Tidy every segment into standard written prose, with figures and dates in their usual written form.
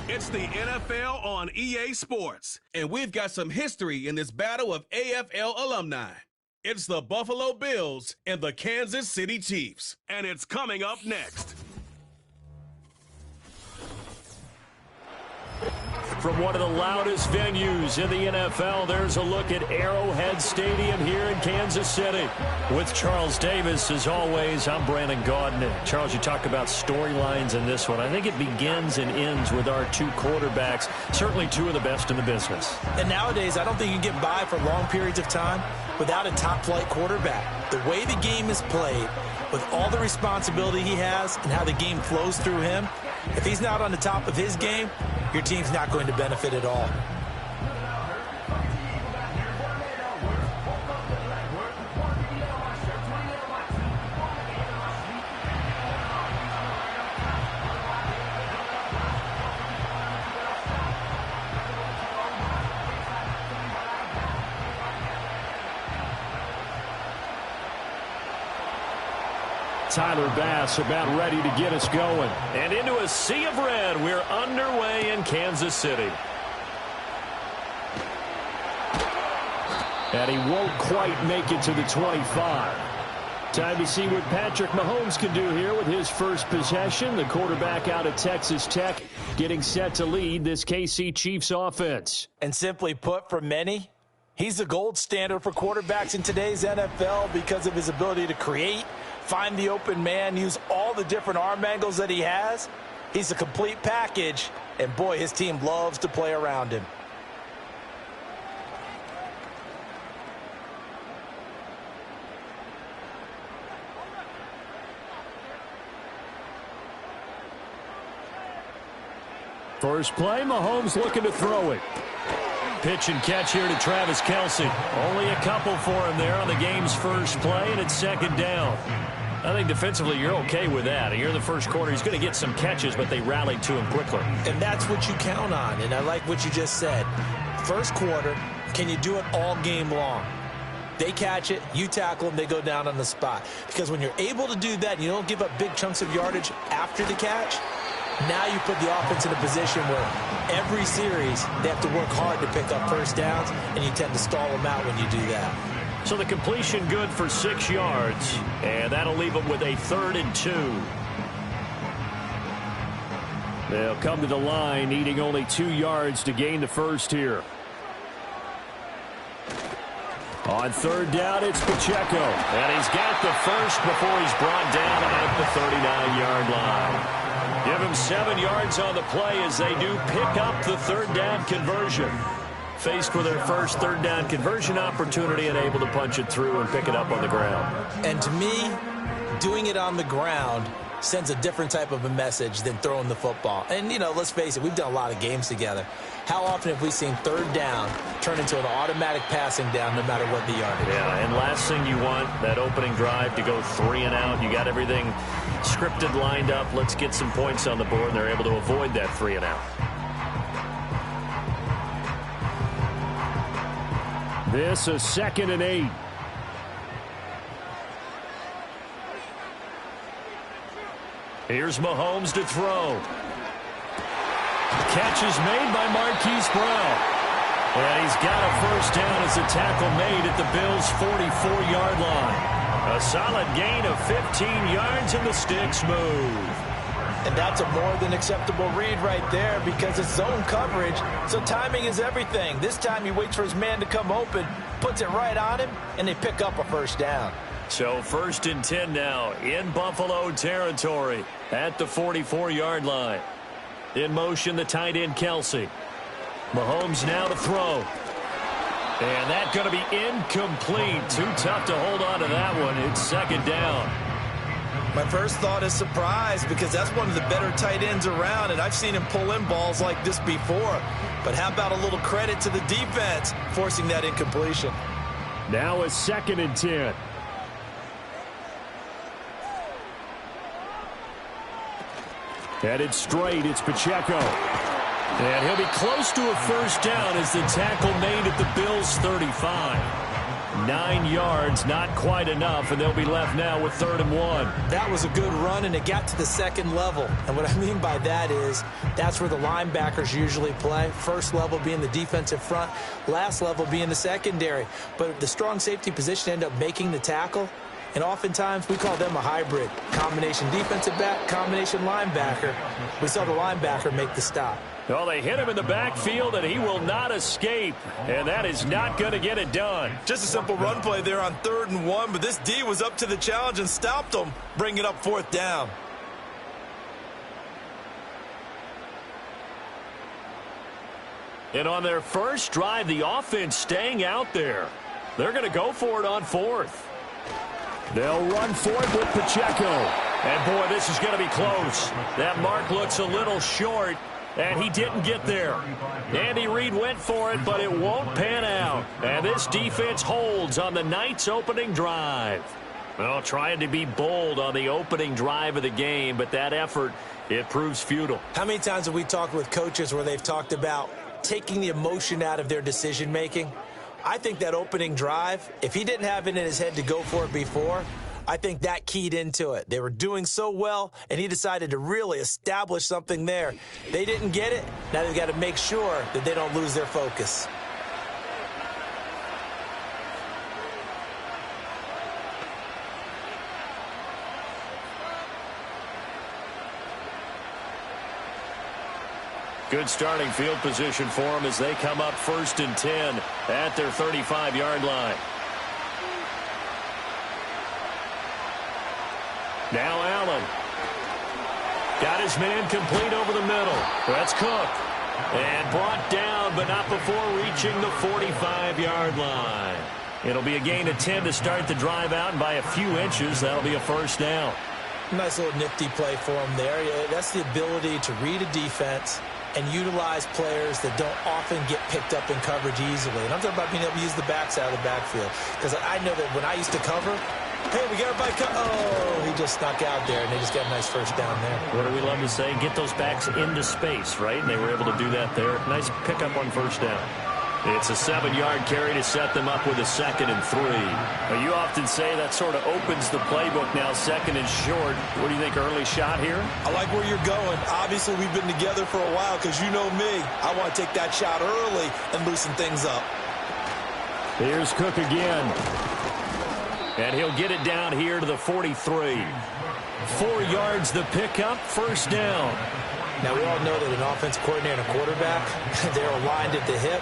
It's the NFL on EA Sports, and we've got some history in this battle of AFL alumni. It's the Buffalo Bills and the Kansas City Chiefs, and it's coming up next. From one of the loudest venues in the NFL, there's a look at Arrowhead Stadium here in Kansas City. With Charles Davis, as always, I'm Brandon Gaudin. Charles, you talk about storylines in this one. I think it begins and ends with our two quarterbacks, certainly two of the best in the business. And nowadays, I don't think you can get by for long periods of time without a top-flight quarterback. The way the game is played, with all the responsibility he has and how the game flows through him, if he's not on the top of his game, your team's not going to benefit at all. Tyler Bass about ready to get us going. And into a sea of red, we're underway in Kansas City. And he won't quite make it to the 25. Time to see what Patrick Mahomes can do here with his first possession. The quarterback out of Texas Tech getting set to lead this KC Chiefs offense. And simply put, for many, he's the gold standard for quarterbacks in today's NFL because of his ability to create, find the open man, use all the different arm angles that he has. He's a complete package, and boy, his team loves to play around him. First play, Mahomes looking to throw it. Pitch and catch here to Travis Kelce. Only a couple for him there on the game's first play, and it's second down. I think defensively you're okay with that. Here in the first quarter, he's going to get some catches, but they rallied to him quickly. And that's what you count on, and I like what you just said. First quarter, can you do it all game long? They catch it, you tackle them, they go down on the spot. Because when you're able to do that and you don't give up big chunks of yardage after the catch, now you put the offense in a position where every series they have to work hard to pick up first downs, and you tend to stall them out when you do that. So the completion good for 6 yards, and that'll leave them with a 3rd and 2. They'll come to the line needing only 2 yards to gain the first here. On 3rd down, it's Pacheco, and he's got the first before he's brought down at the 39-yard line. Give him 7 yards on the play as they do pick up the 3rd down conversion. Faced with their first 3rd down conversion opportunity and able to punch it through and pick it up on the ground. And to me, doing it on the ground sends a different type of a message than throwing the football. And, you know, let's face it, we've done a lot of games together. How often have we seen 3rd down turn into an automatic passing down no matter what the yardage? Yeah, and last thing you want, that opening drive to go 3 and out. You got everything scripted, lined up. Let's get some points on the board, and they're able to avoid that 3 and out. This is 2nd and 8. Here's Mahomes to throw. Catch is made by Marquise Brown. And he's got a first down as a tackle made at the Bills' 44-yard line. A solid gain of 15 yards, and the sticks move. And that's a more than acceptable read right there because it's zone coverage, so timing is everything. This time he waits for his man to come open, puts it right on him, and they pick up a first down. So 1st and 10 now in Buffalo territory at the 44-yard line. In motion, the tight end, Kelce. Mahomes now to throw. And that's going to be incomplete. Too tough to hold on to that one. It's 2nd down. My first thought is surprise because that's one of the better tight ends around, and I've seen him pull in balls like this before. But how about a little credit to the defense forcing that incompletion? Now a 2nd and 10. Headed straight, it's Pacheco. And he'll be close to a first down as the tackle made at the Bills' 35. 9 yards, not quite enough, and they'll be left now with 3rd and 1. That was a good run, and it got to the second level. And what I mean by that is that's where the linebackers usually play. First level being the defensive front, last level being the secondary. But the strong safety position ended up making the tackle, and oftentimes we call them a hybrid. Combination defensive back, combination linebacker. We saw the linebacker make the stop. Well, they hit him in the backfield, and he will not escape. And that is not going to get it done. Just a simple run play there on 3rd and 1, but this D was up to the challenge and stopped him, bringing it up 4th down. And on their first drive, the offense staying out there. They're going to go for it on 4th. They'll run for it with Pacheco. And, boy, this is going to be close. That mark looks a little short. And he didn't get there. Andy Reid went for it, but it won't pan out. And this defense holds on the Knights' opening drive. Well, trying to be bold on the opening drive of the game, but that effort, it proves futile. How many times have we talked with coaches where they've talked about taking the emotion out of their decision-making? I think that opening drive, if he didn't have it in his head to go for it before, I think that keyed into it. They were doing so well, and he decided to really establish something there. They didn't get it. Now they've got to make sure that they don't lose their focus. Good starting field position for them as they come up 1st and 10 at their 35-yard line. Now Allen. Got his man complete over the middle. That's Cook. And brought down, but not before reaching the 45-yard line. It'll be a gain of 10 to start the drive out, and by a few inches, that'll be a 1st down. Nice little nifty play for him there. Yeah, that's the ability to read a defense and utilize players that don't often get picked up in coverage easily. And I'm talking about being able to use the backside of the backfield. Because I know that when I used to cover, hey, we got everybody oh, he just snuck out there, and they just got a nice 1st down there. What do we love to say? Get those backs into space, right? And they were able to do that there. Nice pickup on 1st down. It's a 7-yard carry to set them up with a 2nd and 3. Now, you often say that sort of opens the playbook now, 2nd and short. What do you think, early shot here? I like where you're going. Obviously, we've been together for a while because you know me. I want to take that shot early and loosen things up. Here's Cook again. And he'll get it down here to the 43. 4 yards the pickup, 1st down. Now, we all know that an offense coordinator and a quarterback, they're aligned at the hip.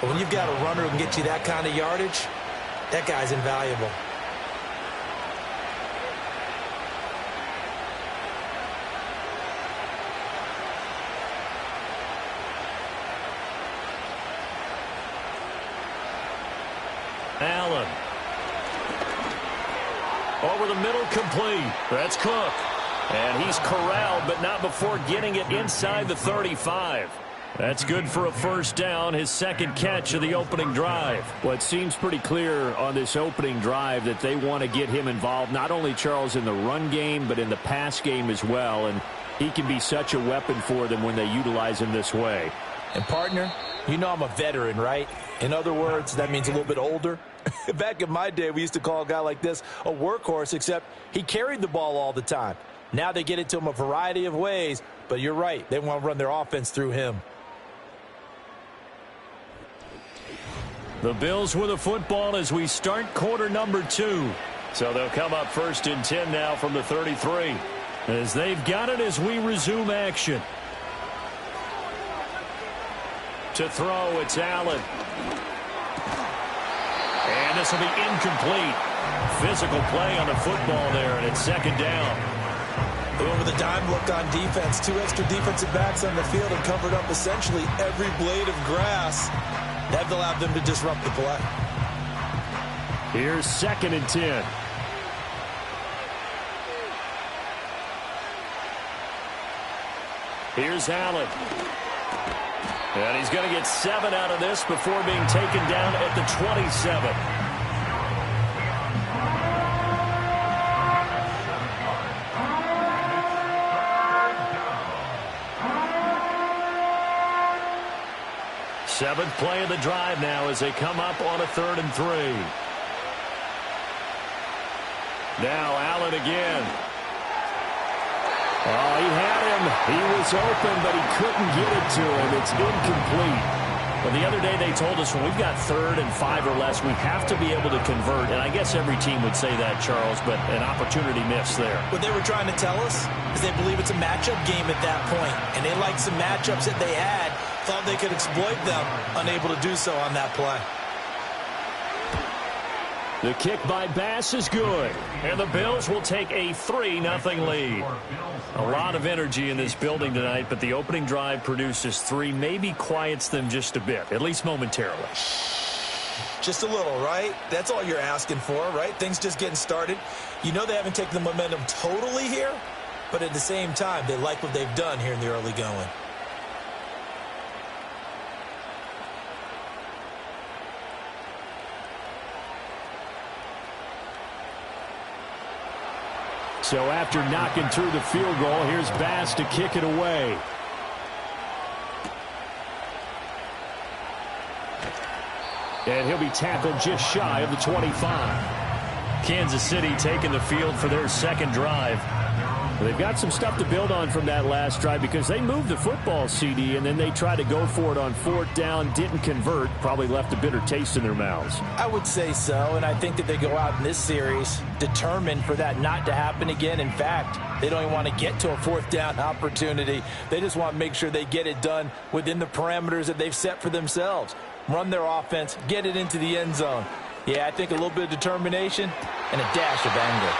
But when you've got a runner who can get you that kind of yardage, that guy's invaluable. Allen. Over the middle, complete. That's Cook. And he's corralled, but not before getting it inside the 35. That's good for a 1st down, his 2nd catch of the opening drive. Well, it seems pretty clear on this opening drive that they want to get him involved, not only, Charles, in the run game, but in the pass game as well. And he can be such a weapon for them when they utilize him this way. And, partner, you know I'm a veteran, right? In other words, that means a little bit older. Back in my day, we used to call a guy like this a workhorse, except he carried the ball all the time. Now they get it to him a variety of ways, but you're right. They want to run their offense through him. The Bills with the football as we start quarter number 2. So they'll come up 1st and 10 now from the 33. As they've got it as we resume action. To throw, it's Allen. And this will be incomplete. Physical play on the football there, and it's 2nd down. They went with a dime look on defense. 2 extra defensive backs on the field and covered up essentially every blade of grass. That allowed them to disrupt the play. Here's 2nd and 10. Here's Allen. And he's going to get 7 out of this before being taken down at the 27. Seventh play of the drive now as they come up on a 3rd and 3. Now Allen again. Oh, he had him. He was open, but he couldn't get it to him. It's incomplete. Well, the other day they told us when we've got 3rd and 5 or less, we have to be able to convert. And I guess every team would say that, Charles, but an opportunity missed there. What they were trying to tell us is they believe it's a matchup game at that point. And they liked some matchups that they had, thought they could exploit them, unable to do so on that play. The kick by Bass is good, and the Bills will take a 3-0 lead. A lot of energy in this building tonight, but the opening drive produces 3, maybe quiets them just a bit, at least momentarily. Just a little, right? That's all you're asking for, right? Things just getting started. You know they haven't taken the momentum totally here, but at the same time, they like what they've done here in the early going. So after knocking through the field goal, here's Bass to kick it away. And he'll be tackled just shy of the 25. Kansas City taking the field for their second drive. They've got some stuff to build on from that last drive because they moved the football, CD, and then they tried to go for it on 4th down, didn't convert, probably left a bitter taste in their mouths. I would say so, and I think that they go out in this series determined for that not to happen again. In fact, they don't even want to get to a 4th down opportunity. They just want to make sure they get it done within the parameters that they've set for themselves. Run their offense, get it into the end zone. Yeah, I think a little bit of determination and a dash of anger.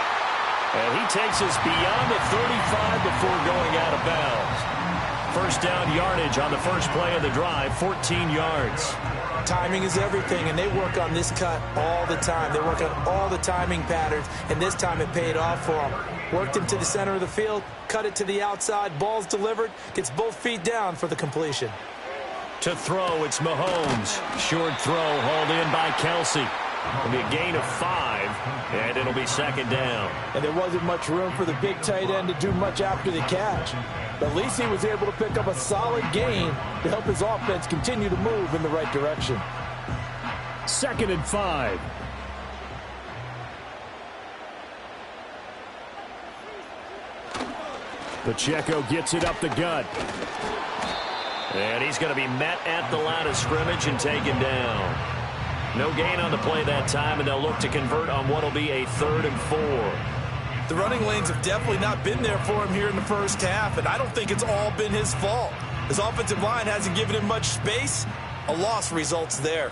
And he takes us beyond the 35 before going out of bounds. First down yardage on the first play of the drive, 14 yards. Timing is everything, and they work on this cut all the time. They work on all the timing patterns, and this time it paid off for them. Worked him to the center of the field, cut it to the outside, ball's delivered, gets both feet down for the completion. To throw, it's Mahomes. Short throw hauled in by Kelsey. It'll be a gain of 5, and it'll be second down. And there wasn't much room for the big tight end to do much after the catch. But at least he was able to pick up a solid gain to help his offense continue to move in the right direction. 2nd and 5. Pacheco gets it up the gut. And he's going to be met at the line of scrimmage and taken down. No gain on the play that time, and they'll look to convert on what will be a 3rd and 4. The running lanes have definitely not been there for him here in the first half, and I don't think it's all been his fault. His offensive line hasn't given him much space. A loss results there.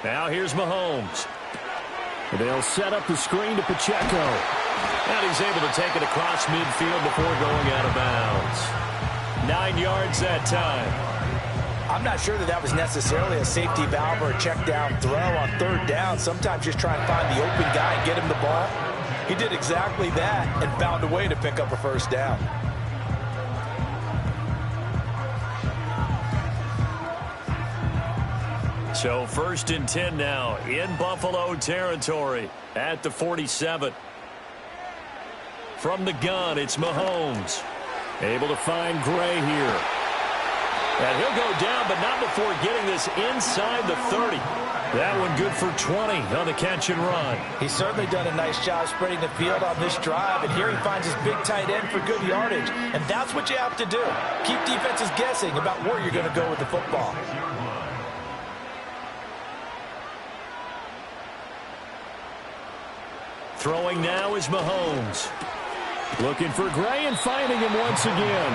Now here's Mahomes. They'll set up the screen to Pacheco. And he's able to take it across midfield before going out of bounds. 9 yards that time. I'm not sure that was necessarily a safety valve or a check down throw on 3rd down. Sometimes just try and find the open guy and get him the ball. He did exactly that and found a way to pick up a 1st down. So 1st and 10 now in Buffalo territory at the 47. From the gun, it's Mahomes. Able to find Gray here. And he'll go down, but not before getting this inside the 30. That one good for 20 on the catch and run. He's certainly done a nice job spreading the field on this drive, and here he finds his big tight end for good yardage. And that's what you have to do. Keep defenses guessing about where you're going to go with the football. Throwing now is Mahomes. Looking for Gray and finding him once again.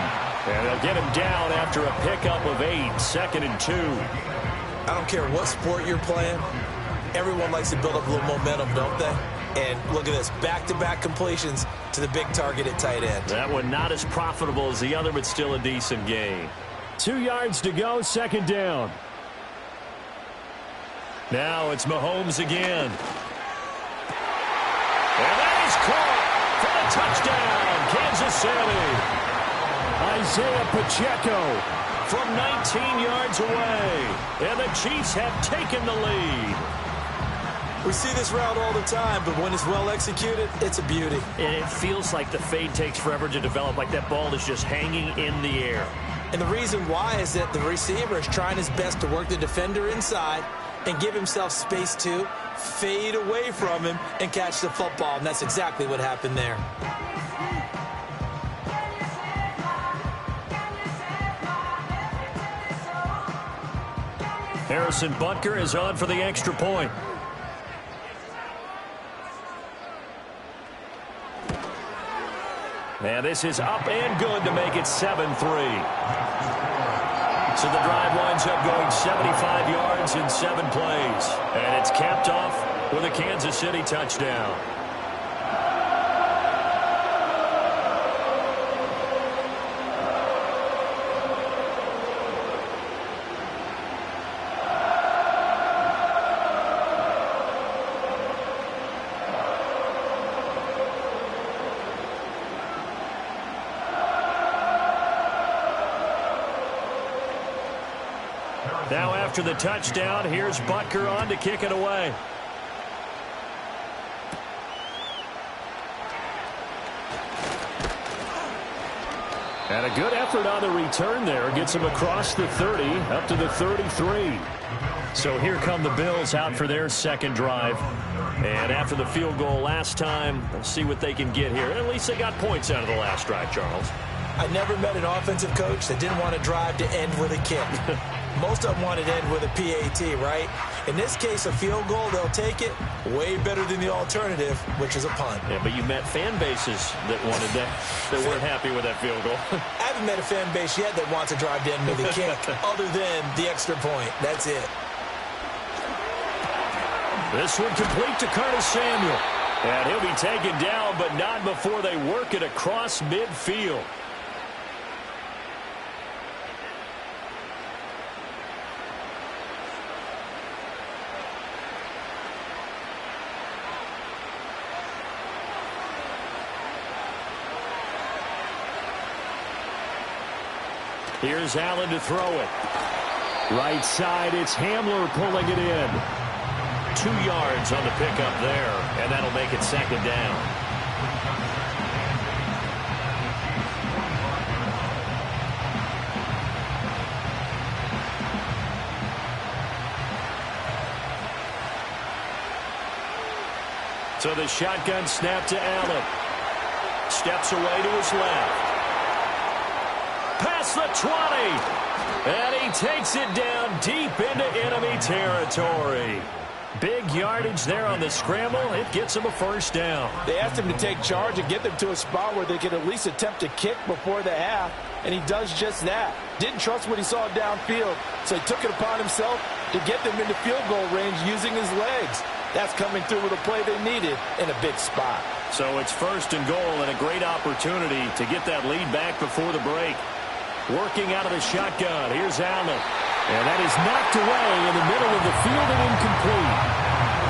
And they'll get him down after a pickup of 8, 2nd and 2. I don't care what sport you're playing. Everyone likes to build up a little momentum, don't they? And look at this, back-to-back completions to the big target at tight end. That one not as profitable as the other, but still a decent gain. 2 yards to go, 2nd down. Now it's Mahomes again. And that is caught for the touchdown, Kansas City. Isaiah Pacheco from 19 yards away. And the Chiefs have taken the lead. We see this route all the time, but when it's well executed, it's a beauty. And it feels like the fade takes forever to develop, like that ball is just hanging in the air. And the reason why is that the receiver is trying his best to work the defender inside, and give himself space to fade away from him and catch the football. And that's exactly what happened there. Harrison Butker is on for the extra point. And this is up and good to make it 7-3. So the drive winds up going 75 yards in 7 plays. And it's capped off with a Kansas City touchdown. Now after the touchdown, here's Butker on to kick it away. And a good effort on the return there. Gets him across the 30, up to the 33. So here come the Bills out for their second drive. And after the field goal last time, we'll see what they can get here. At least they got points out of the last drive, Charles. I never met an offensive coach that didn't want to drive to end with a kick. Most of them want it to end with a PAT, right? In this case, a field goal, they'll take it. Way better than the alternative, which is a punt. Yeah, but you met fan bases that wanted that, that weren't happy with that field goal. I haven't met a fan base yet that wants to drive to end with a kick, other than the extra point. That's it. This one complete to Curtis Samuel. And he'll be taken down, but not before they work it across midfield. Here's Allen to throw it. Right side, it's Hamler pulling it in. 2 yards on the pickup there, and that'll make it second down. So the shotgun snap to Allen. Steps away to his left. Past the 20. And he takes it down deep into enemy territory. Big yardage there on the scramble. It gets him a first down. They asked him to take charge and get them to a spot where they could at least attempt to kick before the half, and he does just that. Didn't trust what he saw downfield, so he took it upon himself to get them into field goal range using his legs. That's coming through with a play they needed in a big spot. So it's first and goal and a great opportunity to get that lead back before the break. Working out of the shotgun. Here's Allen. And that is knocked away in the middle of the field and incomplete.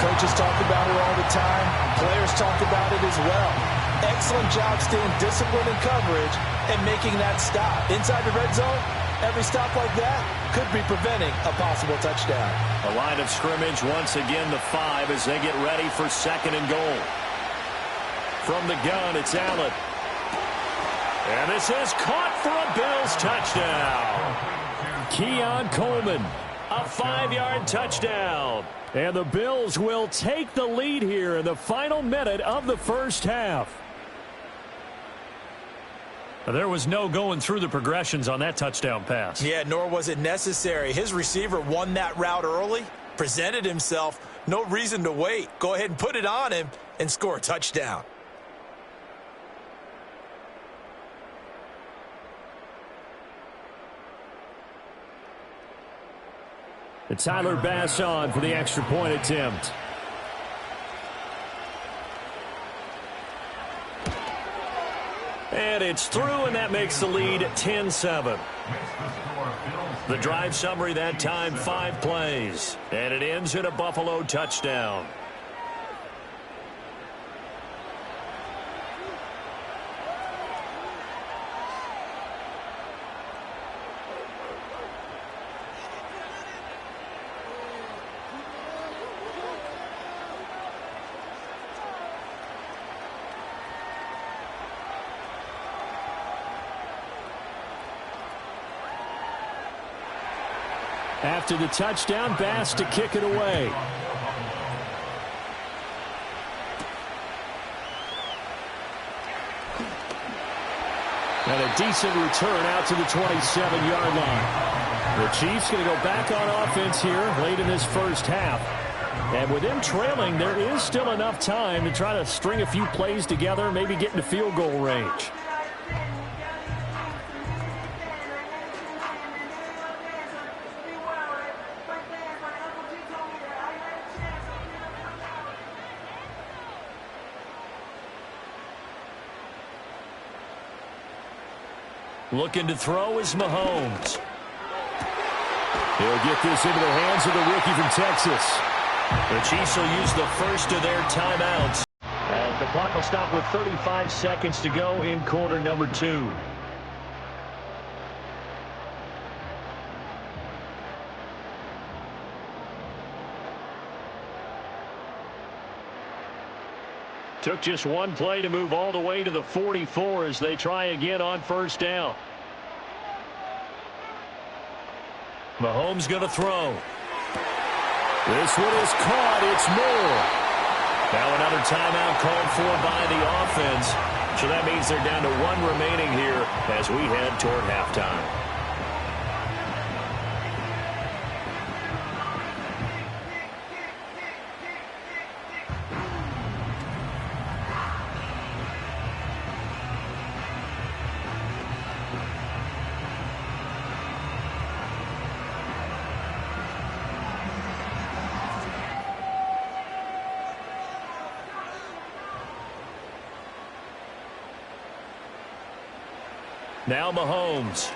Coaches talk about it all the time. Players talk about it as well. Excellent job staying disciplined in coverage and making that stop. Inside the red zone, every stop like that could be preventing a possible touchdown. A line of scrimmage once again the 5 as they get ready for second and goal. From the gun, it's Allen. And this is caught for a Bills touchdown. Keon Coleman, a 5-yard touchdown. And the Bills will take the lead here in the final minute of the first half. There was no going through the progressions on that touchdown pass. Yeah, nor was it necessary. His receiver won that route early, presented himself, no reason to wait. Go ahead and put it on him and score a touchdown. And Tyler Bass on for the extra point attempt. And it's through, and that makes the lead 10-7. The drive summary that time, 5 plays. And it ends in a Buffalo touchdown. After the touchdown, Bass to kick it away. And a decent return out to the 27-yard line. The Chiefs going to go back on offense here late in this first half. And with them trailing, there is still enough time to try to string a few plays together, maybe get into field goal range. Looking to throw is Mahomes. He'll get this into the hands of the rookie from Texas. The Chiefs will use the first of their timeouts. And the clock will stop with 35 seconds to go in quarter number 2. Took just one play to move all the way to the 44 as they try again on first down. Mahomes going to throw. This one is caught. It's Moore. Now another timeout called for by the offense. So that means they're down to one remaining here as we head toward halftime. Now Mahomes.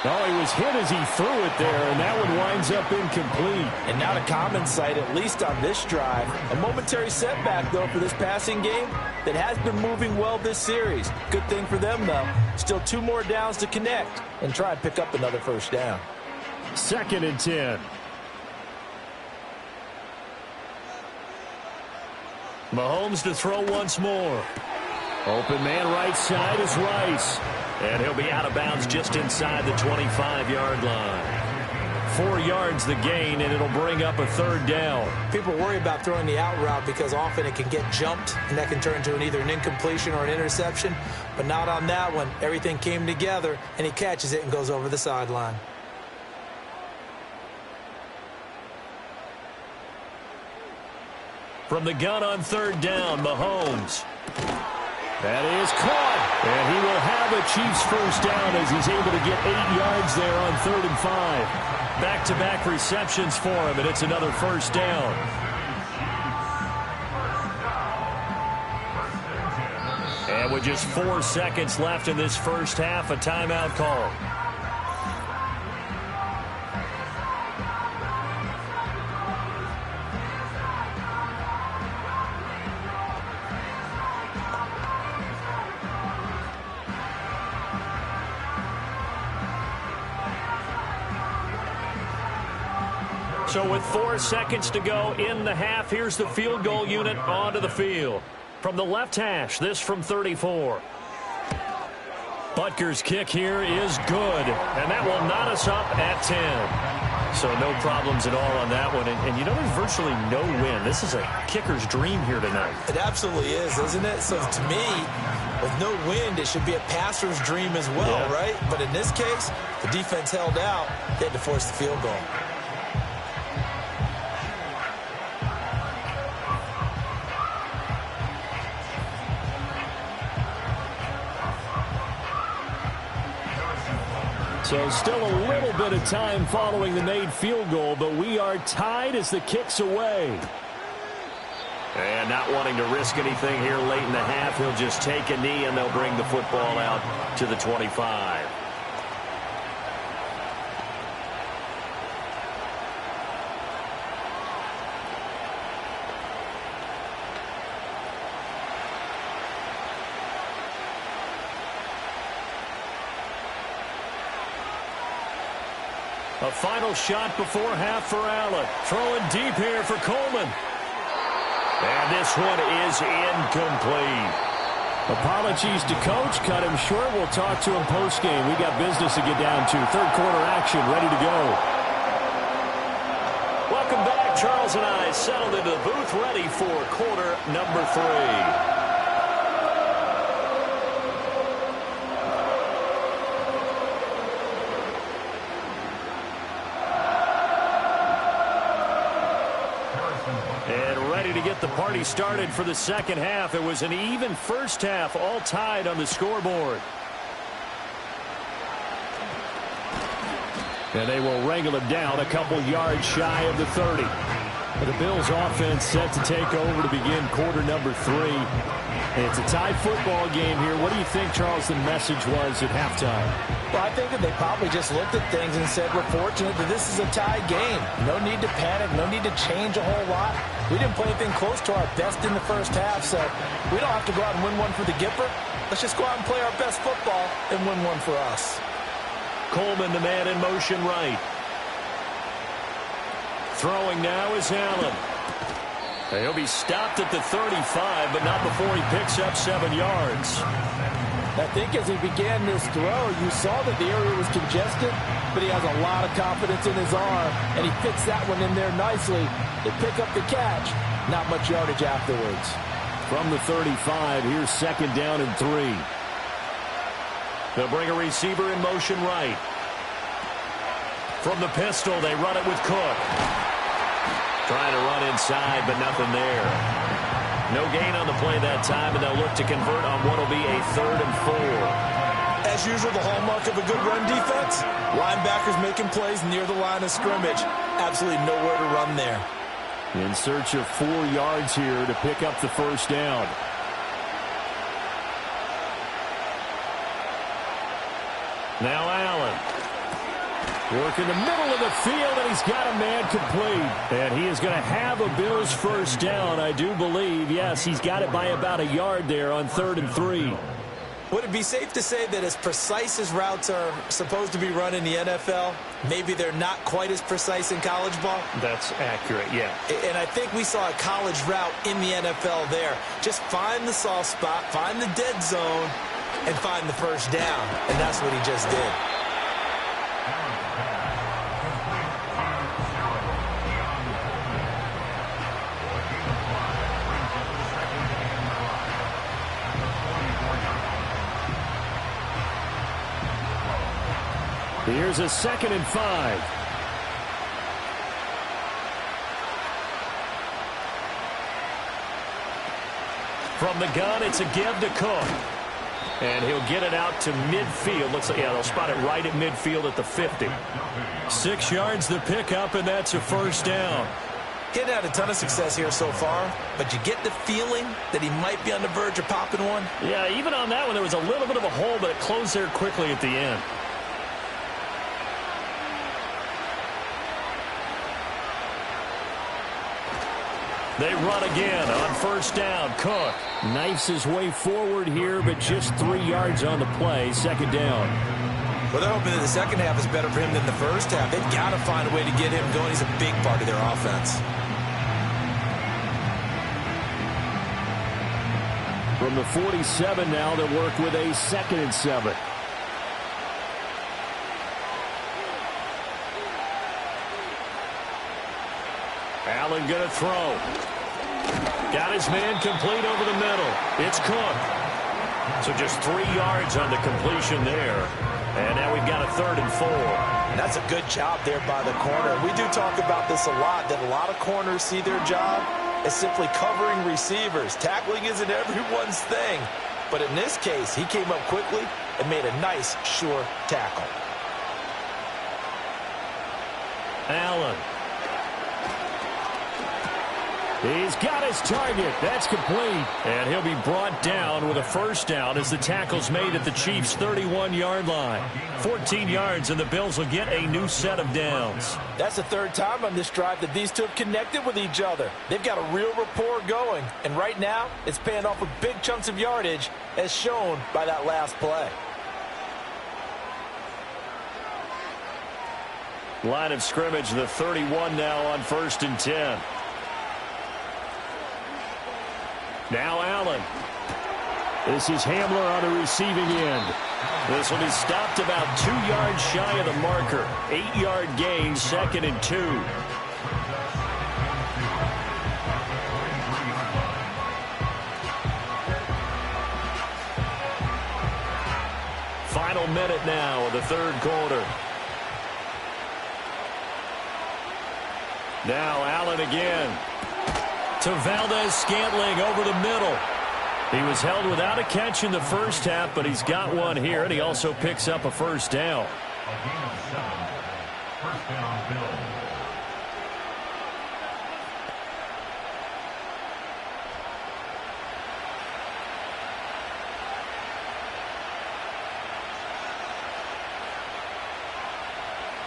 Oh, he was hit as he threw it there, and that one winds up incomplete. And not a common sight, at least on this drive. A momentary setback, though, for this passing game that has been moving well this series. Good thing for them, though. Still 2 more downs to connect and try and pick up another first down. 2nd and 10. Mahomes to throw once more. Open man right side is Rice. And he'll be out of bounds just inside the 25-yard line. 4 yards the gain, and it'll bring up a 3rd down. People worry about throwing the out route because often it can get jumped, and that can turn into either an incompletion or an interception. But not on that one. Everything came together, and he catches it and goes over the sideline. From the gun on 3rd down, Mahomes. That is caught, and he will have a Chiefs first down as he's able to get 8 yards there on 3rd and 5. Back-to-back receptions for him, and it's another first down. And with just 4 seconds left in this first half, a timeout call. So with 4 seconds to go in the half, here's the field goal unit onto the field. From the left hash, this from 34. Butker's kick here is good, and that will knot us up at 10. So no problems at all on that one. And you know, there's virtually no win. This is a kicker's dream here tonight. It absolutely is, isn't it? So to me, with no wind, it should be a passer's dream as well, yeah. Right? But in this case, the defense held out. They had to force the field goal. So still a little bit of time following the made field goal, but we are tied as the kick's away. And not wanting to risk anything here late in the half, he'll just take a knee and they'll bring the football out to the 25. A final shot before half for Allen. Throwing deep here for Coleman. And this one is incomplete. Apologies to Coach. Cut him short. We'll talk to him post-game. We got business to get down to. Third quarter action ready to go. Welcome back. Charles and I settled into the booth ready for quarter number 3. The party started for the second half. It was an even first half, all tied on the scoreboard. And they will wrangle it down a couple yards shy of the 30. The Bills offense set to take over to begin quarter number 3. It's a tie football game here. What do you think, Charles, the message was at halftime? Well, I think that they probably just looked at things and said, we're fortunate that this is a tie game. No need to panic. No need to change a whole lot. We didn't play anything close to our best in the first half, so we don't have to go out and win one for the Gipper. Let's just go out and play our best football and win one for us. Coleman, the man in motion right. Throwing now is Allen. He'll be stopped at the 35, but not before he picks up 7 yards. I think as he began this throw, you saw that the area was congested, but he has a lot of confidence in his arm, and he fits that one in there nicely. They pick up the catch. Not much yardage afterwards. From the 35, here's second down and 3. They'll bring a receiver in motion right. From the pistol, they run it with Cook. Trying to run inside, but nothing there. No gain on the play that time, and they'll look to convert on what will be a 3rd and 4. As usual, the hallmark of a good run defense, linebackers making plays near the line of scrimmage. Absolutely nowhere to run there. In search of 4 yards here to pick up the first down. Now Allen. Work in the middle of the field, and he's got a man complete. And he is going to have a Bills first down, I do believe. Yes, he's got it by about a yard there on 3rd and 3. Would it be safe to say that as precise as routes are supposed to be run in the NFL, maybe they're not quite as precise in college ball? That's accurate, yeah. And I think we saw a college route in the NFL there. Just find the soft spot, find the dead zone, and find the first down. And that's what he just did. Here's a 2nd and 5. From the gun, it's a give to Cook. And he'll get it out to midfield. Looks like, yeah, they'll spot it right at midfield at the 50. 6 yards the pickup, and that's a first down. He hadn't had a ton of success here so far, but you get the feeling that he might be on the verge of popping one. Yeah, even on that one, there was a little bit of a hole, but it closed there quickly at the end. They run again on first down. Cook knifes his way forward here, but just 3 yards on the play. Second down. Well, they're hoping that the second half is better for him than the first half. They've got to find a way to get him going. He's a big part of their offense. From the 47 now, they'll work with a 2nd and 7. Allen going to throw. Got his man complete over the middle. It's Cook. So just 3 yards on the completion there. And now we've got a 3rd and 4. And that's a good job there by the corner. We do talk about this a lot, that a lot of corners see their job as simply covering receivers. Tackling isn't everyone's thing. But in this case, he came up quickly and made a nice, sure tackle. Allen. He's got his target. That's complete. And he'll be brought down with a first down as the tackle's made at the Chiefs' 31-yard line. 14 yards, and the Bills will get a new set of downs. That's the 3rd time on this drive that these two have connected with each other. They've got a real rapport going. And right now, it's paying off with big chunks of yardage, as shown by that last play. Line of scrimmage, the 31 now on 1st and 10. Now Allen. This is Hamler on the receiving end. This will be stopped about 2 yards shy of the marker. 8-yard gain, 2nd and 2. Final minute now of the 3rd quarter. Now Allen again. To Valdez-Scantling over the middle. He was held without a catch in the first half, but he's got one here, and he also picks up a first down. A gain of 7. First down, Bills.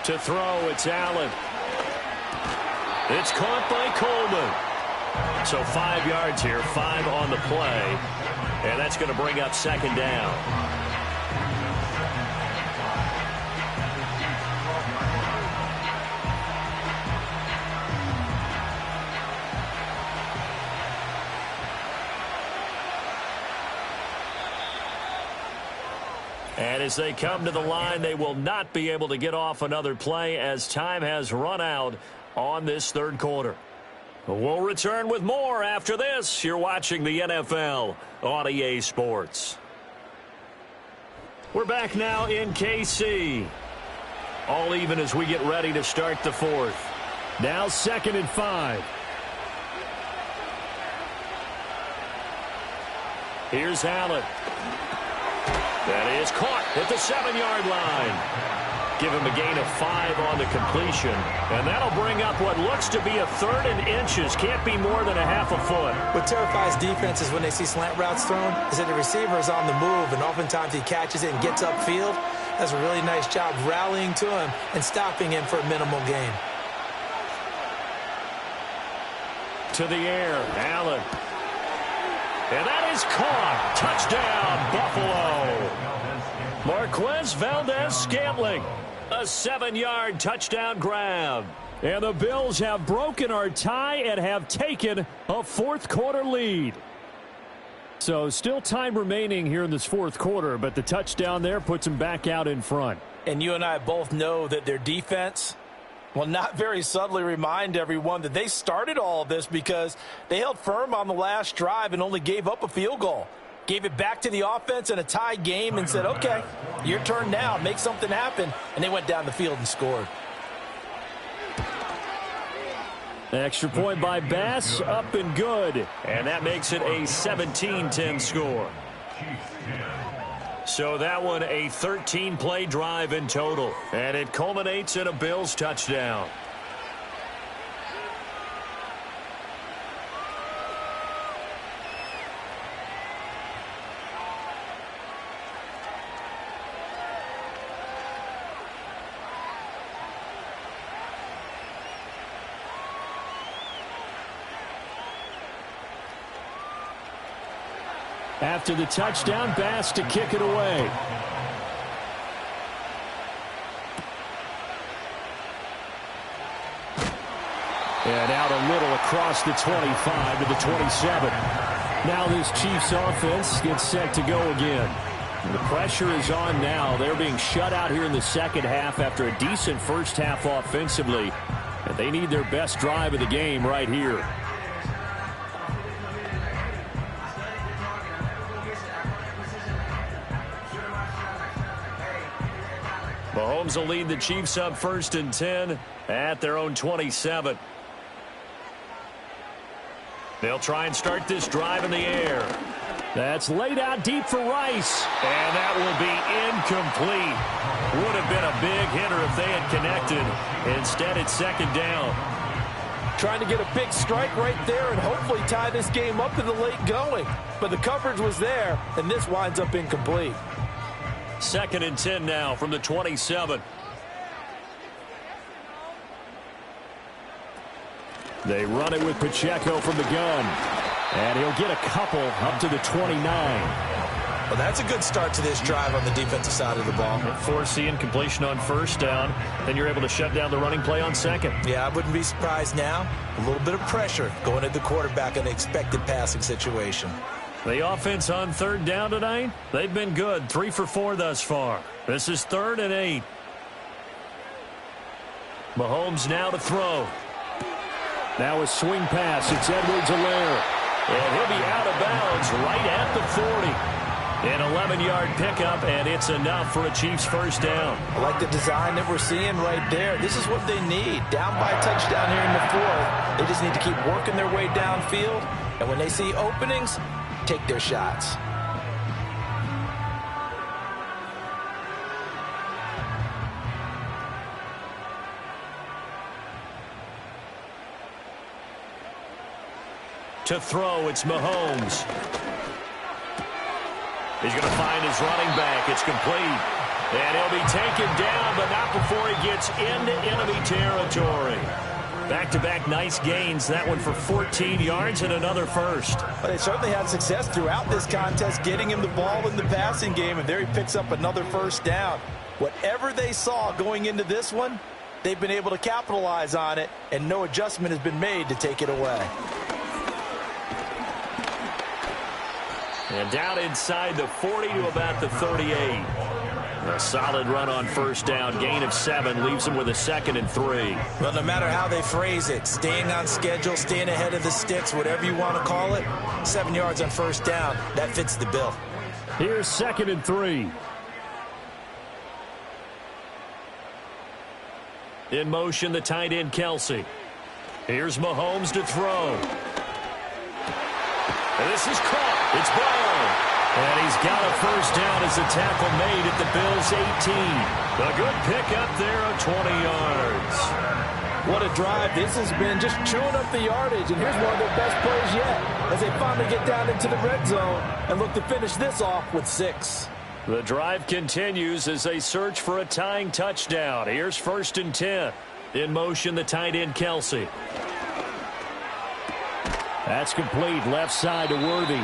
To throw, it's Allen. It's caught by Coleman. So 5 yards here, 5 on the play. And that's going to bring up 2nd down. And as they come to the line, they will not be able to get off another play as time has run out on this 3rd quarter. We'll return with more after this. You're watching the NFL on EA Sports. We're back now in KC. All even as we get ready to start the 4th. Now 2nd and 5. Here's Allen. That is caught at the 7-yard line. Give him a gain of 5 on the completion. And that'll bring up what looks to be a 3rd and inches. Can't be more than a half a foot. What terrifies defenses when they see slant routes thrown is that the receiver is on the move, and oftentimes he catches it and gets upfield. Does a really nice job rallying to him and stopping him for a minimal gain. To the air, Allen. And that is caught. Touchdown, Buffalo. Marquez Valdez-Scantling. A 7-yard touchdown grab. And the Bills have broken our tie and have taken a 4th quarter lead. So still time remaining here in this 4th quarter, but the touchdown there puts them back out in front. And you and I both know that their defense will not very subtly remind everyone that they started all of this because they held firm on the last drive and only gave up a field goal. Gave it back to the offense in a tie game and said, okay, your turn now, make something happen. And they went down the field and scored. Extra point by Bass, up and good. And that makes it a 17-10 score. So that one a 13-play drive in total. And it culminates in a Bills touchdown. After the touchdown, Bass to kick it away. And out a little across the 25 to the 27. Now this Chiefs offense gets set to go again. The pressure is on now. They're being shut out here in the second half after a decent first half offensively. And they need their best drive of the game right here. Mahomes will lead the Chiefs up 1st and 10 at their own 27. They'll try and start this drive in the air. That's laid out deep for Rice. And that will be incomplete. Would have been a big hitter if they had connected. Instead, it's 2nd down. Trying to get a big strike right there and hopefully tie this game up in the late going. But the coverage was there, and this winds up incomplete. 2nd and 10 now from the 27. They run it with Pacheco from the gun. And he'll get a couple up to the 29. Well, that's a good start to this drive on the defensive side of the ball. Forcing completion on 1st down. Then you're able to shut down the running play on 2nd. Yeah, I wouldn't be surprised now. A little bit of pressure going at the quarterback in an expected passing situation. The offense on third down tonight, they've been good. 3 for 4 thus far. This is 3rd and 8. Mahomes now to throw. Now a swing pass. It's Edwards-Helaire. And he'll be out of bounds right at the 40. An 11-yard pickup, and it's enough for a Chiefs first down. I like the design that we're seeing right there. This is what they need. Down by a touchdown here in the 4th. They just need to keep working their way downfield. And when they see openings, take their shots. To throw, it's Mahomes. He's going to find his running back. It's complete. And he'll be taken down, but not before he gets into enemy territory. Back-to-back nice gains. That one for 14 yards and another first. Well, they certainly had success throughout this contest, getting him the ball in the passing game, and there he picks up another first down. Whatever they saw going into this one, they've been able to capitalize on it, and no adjustment has been made to take it away. And down inside the 40 to about the 38. A solid run on first down. Gain of 7 leaves them with a 2nd and 3. Well, no matter how they phrase it, staying on schedule, staying ahead of the sticks, whatever you want to call it, 7 yards on first down, that fits the bill. Here's 2nd and 3. In motion, the tight end, Kelsey. Here's Mahomes to throw. And this is caught. It's Brown. And he's got a first down as a tackle made at the Bills' 18. A good pickup there of 20 yards. What a drive. This has been just chewing up the yardage. And here's one of their best plays yet as they finally get down into the red zone and look to finish this off with 6. The drive continues as they search for a tying touchdown. Here's 1st and 10. In motion, the tight end, Kelsey. That's complete. Left side to Worthy.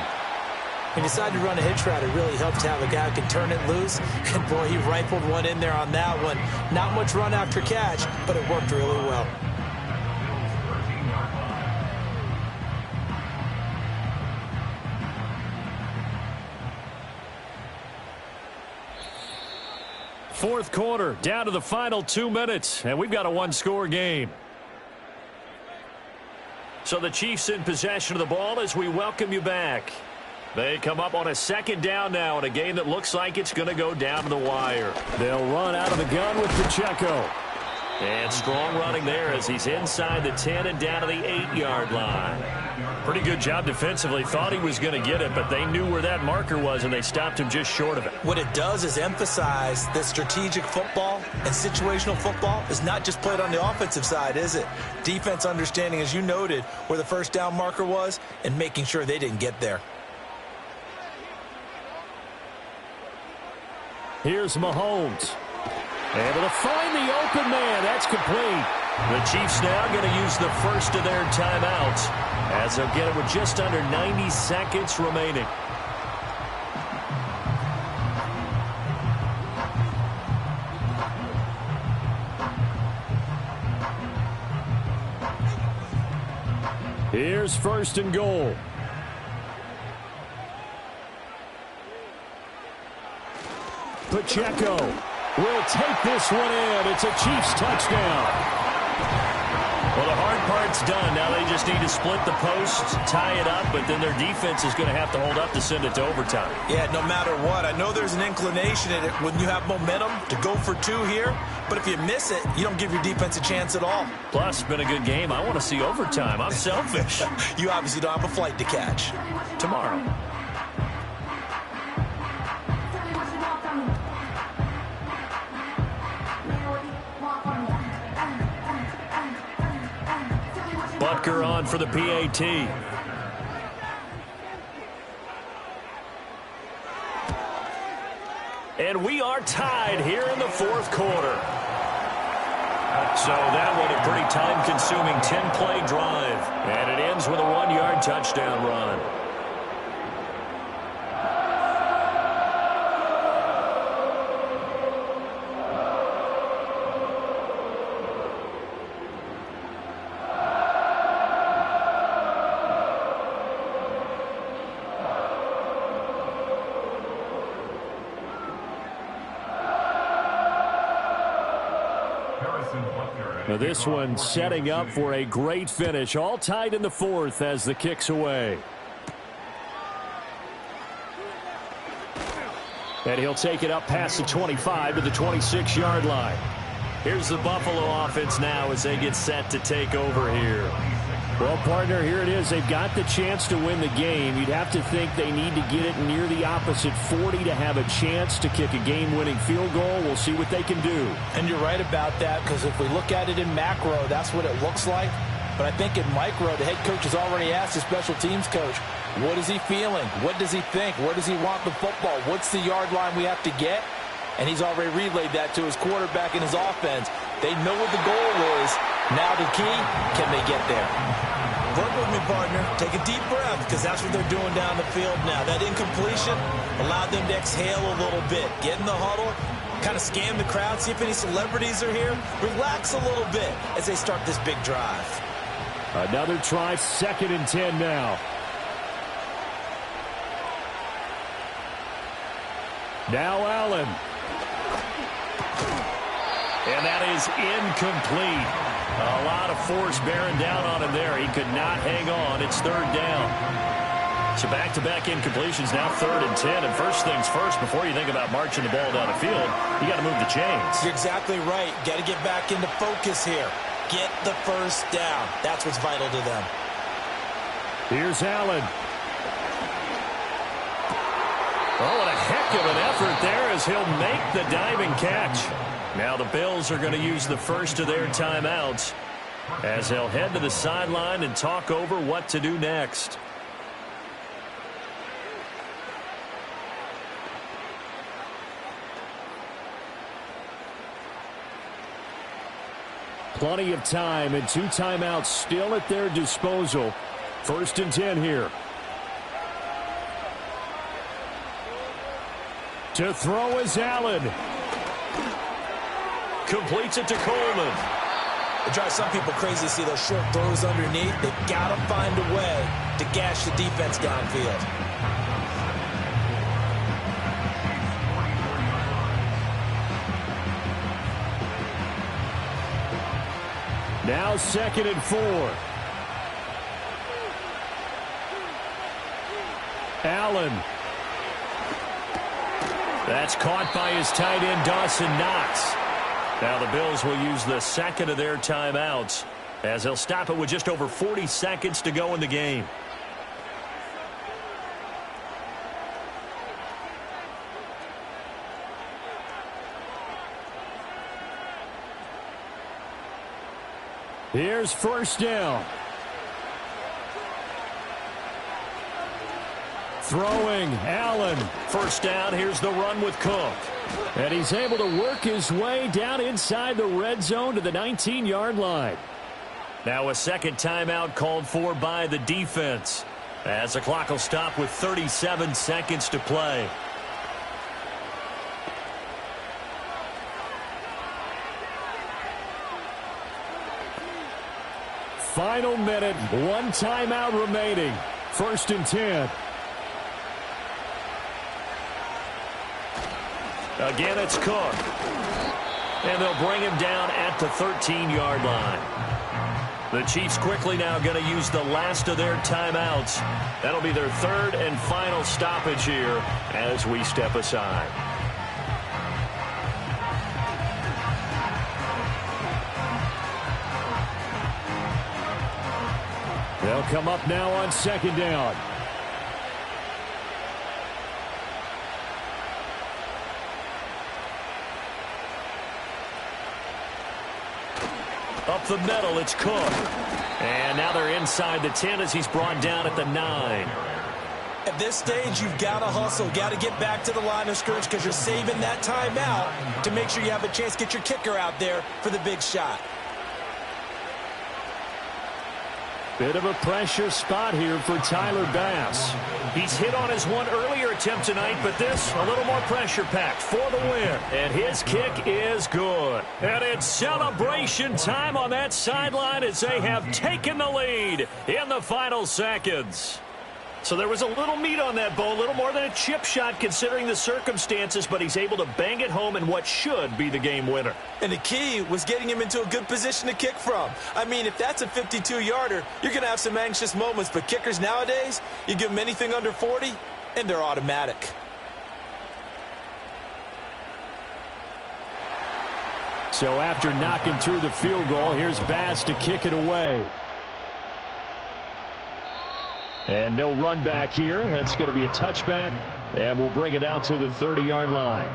He decided to run a hitch route. It really helped to have a guy who can turn it loose. And, boy, he rifled one in there on that one. Not much run after catch, but it worked really well. Fourth quarter, down to the final 2 minutes, and we've got a one-score game. So the Chiefs in possession of the ball as we welcome you back. They come up on a 2nd down now in a game that looks like it's going to go down to the wire. They'll run out of the gun with Pacheco. And strong running there as he's inside the 10 and down to the 8-yard line. Pretty good job defensively. Thought he was going to get it, but they knew where that marker was, and they stopped him just short of it. What it does is emphasize that strategic football and situational football is not just played on the offensive side, is it? Defense understanding, as you noted, where the first down marker was and making sure they didn't get there. Here's Mahomes. Able to find the open man. That's complete. The Chiefs now going to use the first of their timeouts as they'll get it with just under 90 seconds remaining. Here's 1st and goal. Pacheco will take this one in. It's a Chiefs touchdown. Well, the hard part's done. Now they just need to split the posts, tie it up, but then their defense is going to have to hold up to send it to overtime. Yeah, no matter what. I know there's an inclination in it when you have momentum to go for 2 here, but if you miss it, you don't give your defense a chance at all. Plus, it's been a good game. I want to see overtime. I'm selfish. You obviously don't have a flight to catch. Tomorrow. Butker on for the PAT. And we are tied here in the 4th quarter. So that one a pretty time-consuming 10-play drive. And it ends with a 1-yard touchdown run. Now this one setting up for a great finish. All tied in the fourth as the kick's away. And he'll take it up past the 25 to the 26-yard line. Here's the Buffalo offense now as they get set to take over here. Well, partner, here it is. They've got the chance to win the game. You'd have to think they need to get it near the opposite 40 to have a chance to kick a game-winning field goal. We'll see what they can do. And you're right about that, because if we look at it in macro, that's what it looks like. But I think in micro, the head coach has already asked the special teams coach, what is he feeling? What does he think? Where does he want the football? What's the yard line we have to get? And he's already relayed that to his quarterback and his offense. They know what the goal is. Now the key, can they get there? Work with me, partner. Take a deep breath, because that's what they're doing down the field now. That incompletion allowed them to exhale a little bit. Get in the huddle, kind of scan the crowd, see if any celebrities are here. Relax a little bit as they start this big drive. Another try, 2nd and 10 now. Now Allen. And that is incomplete. A lot of force bearing down on him there. He could not hang on. It's 3rd down. So back-to-back incompletions, now 3rd and 10. And first things first, before you think about marching the ball down the field, you got to move the chains. You're exactly right. Got to get back into focus here. Get the first down. That's what's vital to them. Here's Allen. Oh, what a heck of an effort there as he'll make the diving catch. Now the Bills are going to use the first of their timeouts as they'll head to the sideline and talk over what to do next. Plenty of time and 2 timeouts still at their disposal. 1st and 10 here. To throw is Allen. Completes it to Coleman. It drives some people crazy to see those short throws underneath. They've got to find a way to gash the defense downfield. Now 2nd and 4. Allen. That's caught by his tight end, Dawson Knox. Now the Bills will use the 2nd of their timeouts as they'll stop it with just over 40 seconds to go in the game. Here's 1st down. Throwing, Allen. 1st down, here's the run with Cook. And he's able to work his way down inside the red zone to the 19-yard line. Now a 2nd timeout called for by the defense as the clock will stop with 37 seconds to play. Final minute, 1 timeout remaining. 1st and 10. Again, it's Cook. And they'll bring him down at the 13-yard line. The Chiefs quickly now going to use the last of their timeouts. That'll be their 3rd and final stoppage here as we step aside. They'll come up now on 2nd down. Up the middle, it's Cook. And now they're inside the 10 as he's brought down at the 9. At this stage, you've got to hustle, got to get back to the line of scrimmage because you're saving that timeout to make sure you have a chance to get your kicker out there for the big shot. Bit of a pressure spot here for Tyler Bass. He's hit on his one earlier attempt tonight, but this a little more pressure-packed for the win. And his kick is good. And it's celebration time on that sideline as they have taken the lead in the final seconds. So there was a little meat on that bone, a little more than a chip shot considering the circumstances, but he's able to bang it home in what should be the game winner. And the key was getting him into a good position to kick from. I mean, if that's a 52-yarder, you're going to have some anxious moments, but kickers nowadays, you give them anything under 40, and they're automatic. So after knocking through the field goal, here's Bass to kick it away. And no run back here. That's going to be a touchback, and we'll bring it out to the 30-yard line.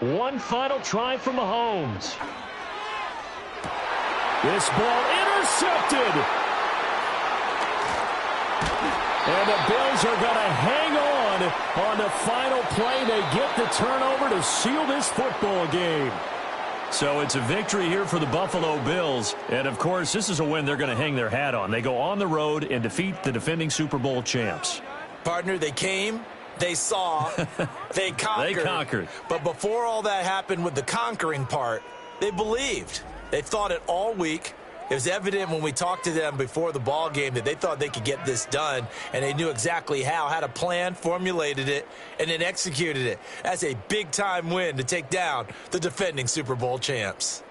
One final try from Mahomes. This ball intercepted. And the Bills are going to hang on the final play. They get the turnover to seal this football game. So it's a victory here for the Buffalo Bills. And, of course, this is a win they're going to hang their hat on. They go on the road and defeat the defending Super Bowl champs. Partner, they came, they saw, they conquered. They conquered. But before all that happened with the conquering part, they believed. They thought it all week. It was evident when we talked to them before the ball game that they thought they could get this done, and they knew exactly how, had a plan, formulated it, and then executed it. That's a big-time win to take down the defending Super Bowl champs.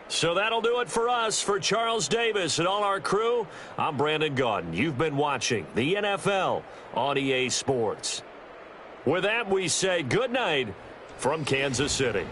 So that'll do it for us. For Charles Davis and all our crew, I'm Brandon Gaudin. You've been watching the NFL on EA Sports. With that, we say good night from Kansas City.